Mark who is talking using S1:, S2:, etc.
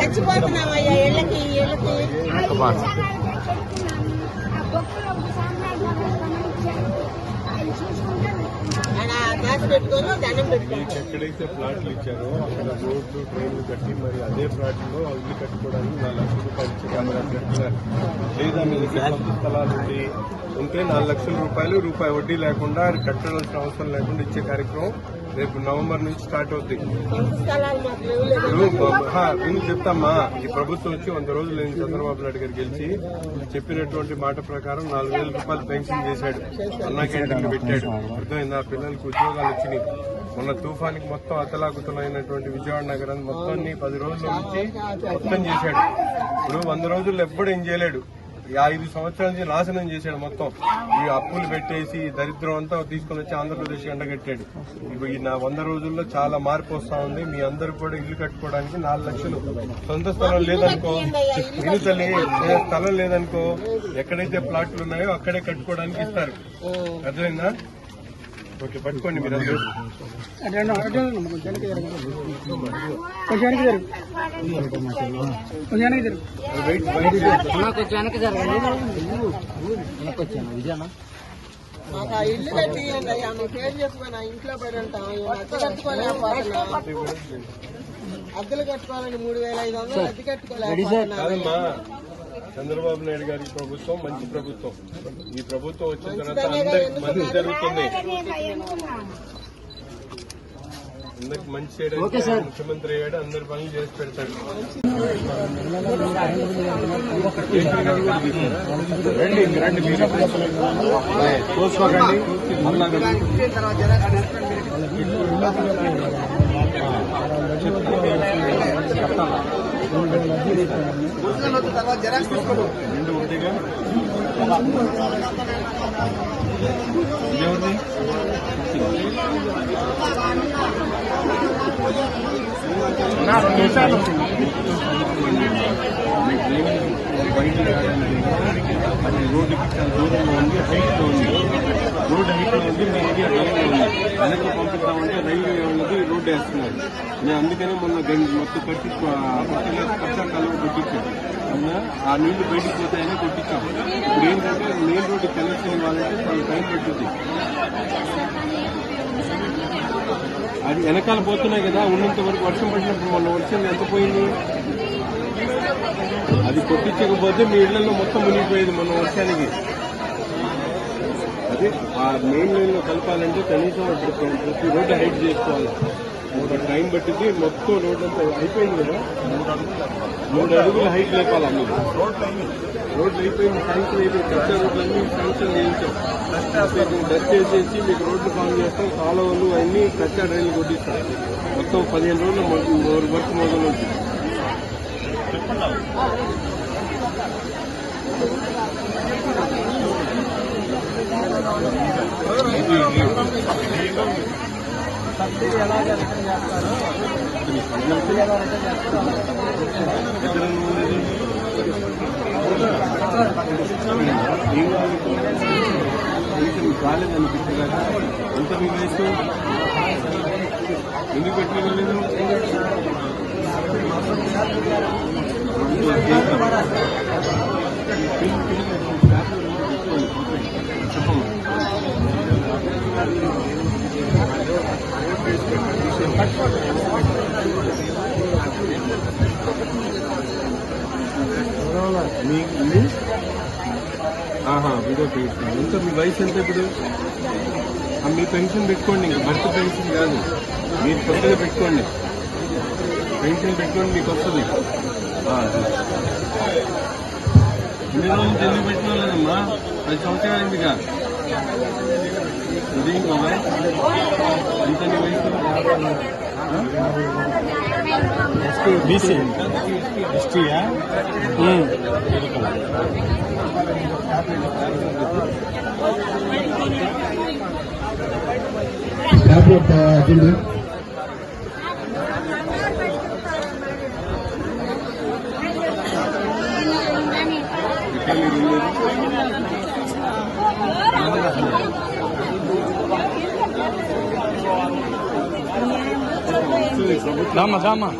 S1: చచ్చిపోతున్నామయ్యా ఇళ్ళకి
S2: మీకు ఎక్కడైతే ప్లాట్లు ఇచ్చారో అక్కడ రోడ్లు ట్రైన్లు కట్టి మరి అదే ప్లాట్లో ఇల్లు కట్టుకోవడానికి 4 లక్షల రూపాయలు ఇచ్చే అంటున్నారు. లేదా మీరు సొంత స్థలాలు ఉంటే 4 లక్షల రూపాయలు రూపాయి వడ్డీ లేకుండా కట్టాల్సిన అవసరం లేకుండా ఇచ్చే కార్యక్రమం రేపు నవంబర్ నుంచి స్టార్ట్ అవుతుంది. నేను చెప్తామా, ఈ ప్రభుత్వం వచ్చి 100 రోజులు నేను చంద్రబాబు నాయుడు గారు గెలిచి చెప్పినటువంటి మాట ప్రకారం 4,000 రూపాయలు పెన్షన్ చేశాడు, అన్నా క్యాంటీన్లు పెట్టాడు. అర్థమైంది, ఆ పిల్లలకు ఉద్యోగాలు వచ్చినాయి. మొన్న తుఫానికి మొత్తం అతలాకుతలైనటువంటి విజయవాడ నగరాన్ని మొత్తాన్ని 10 రోజుల నుంచి మొత్తం చేశాడు. ఇప్పుడు 100 రోజుల్లో ఎప్పుడు ఏం చేయలేడు. 5 సంవత్సరాల నుంచి నాశనం చేశాడు. మొత్తం ఈ అప్పులు పెట్టేసి దరిద్రం అంతా తీసుకుని వచ్చి ఆంధ్రప్రదేశ్ ఎండగట్టాడు. ఇప్పుడు ఈ 100 రోజుల్లో చాలా మార్పు వస్తా ఉంది. మీ అందరూ కూడా ఇల్లు కట్టుకోవడానికి 4 లక్షలు. సొంత స్థలం లేదనుకో, ఇల్లు తల్లి స్థలం లేదనుకో, ఎక్కడైతే ప్లాట్లు ఉన్నాయో అక్కడే కట్టుకోవడానికి ఇస్తారు. అర్థమైందా? ఓకే, పట్టుకోండి మీరు అందరూ.
S1: మాకు ఆ ఇల్లు కట్టియండి అయ్యా, మీ పేరు చెప్పుకొని ఆ ఇంట్లో పడి ఉంటాం. అద్దెలు కట్టుకోవాలని 3,500 అద్దె కట్టుకోలేకపోతున్నా.
S2: చంద్రబాబు నాయుడు గారి ప్రభుత్వం మంచి ప్రభుత్వం. ఈ ప్రభుత్వం వచ్చిన తర్వాత అందరికి మంచి జరుగుతుంది. అందరికి మంచి చేయడానికి ముఖ్యమంత్రి అయ్యాడు, అందరి పనులు చేసి పెడతాడు. రండి చూసుకోకండి.
S1: తర్వాత జరాక్స్ తీసుకోడు.
S2: రెండు ఉంటేగా రోడ్డుకి చాలా దూరంలో ఉంది, హైట్ లో ఉంది. రోడ్ హైట్ లో ఉంది, మీ ఏరియా డౌన్ లో ఉంది. వెనక్కి పంపిస్తామంటే రైల్వే వాళ్ళకి రోడ్డు వేస్తున్నారు. నేను అందుకనే మొన్న మొత్తం కట్టా కాలువ కొట్టించాం. ఆ నీళ్లు బయటికి పోతాయని కొట్టించాం. ఇప్పుడు ఏంటంటే మెయిన్ రోడ్డు కనెక్షన్ ఇవ్వాలంటే చాలా టైం పడుతుంది. అది వెనకాల పోతున్నాయి కదా, ఉన్నంత వరకు వర్షం పడినప్పుడు మొన్న వర్షం ఎంత పోయింది. అది కొట్టించకపోతే మీ ఇళ్లలో మొత్తం మునిగిపోయేది మొన్న వర్షానికి. అదే ఆ మెయిన్ లైన్ లో కలపాలంటే కనీసం ప్రతి రోడ్డు హైట్ చేసుకోవాలి. టైం పట్టింది. మొత్తం రోడ్డు అంతా అయిపోయింది కదా, 3 అడుగుల హైట్ లేపాలి. అన్ని రోడ్లు అయిపోయింది, శాంక్షన్ అయిపోయింది. కచ్చా రోడ్లన్నీ శాంక్షన్ చేయించాం. డస్ట్ చేసేసి మీకు రోడ్లు ఫామ్ చేస్తాం. కాలువలు అన్ని కచ్చా డ్రైన్లు కొట్టిస్తాం. మొత్తం 15 రోజులు వర్క్ మొదలవుతుంది.
S1: సబ్సిడీ ఎలా రిటర్న్ చేస్తారో
S2: కాలేదనిపిస్తుందా? అంత మీ వయసు ఎందుకు పెట్టలేదు? విడో పెన్షన్ ఎంత? మీ వయసు ఎంత ఇప్పుడు? మీ పెన్షన్ పెట్టుకోండి, ఇంకా భర్త పెన్షన్ కాదు, మీరు కొత్తగా పెట్టుకోండి. పెన్షన్ పెట్టుకోండి, మీకు వస్తుంది. ఇన్ని రోజులు తెలుగు పెట్టుకోలేదమ్మా, 10 సంవత్సరాలు అయిందిగా. ఇదేం కదా ఎంత నీ వయసు? బీసీ ఎస్టీయా? ఎట్లా మీరు వెళ్ళేది?
S3: రామ్మా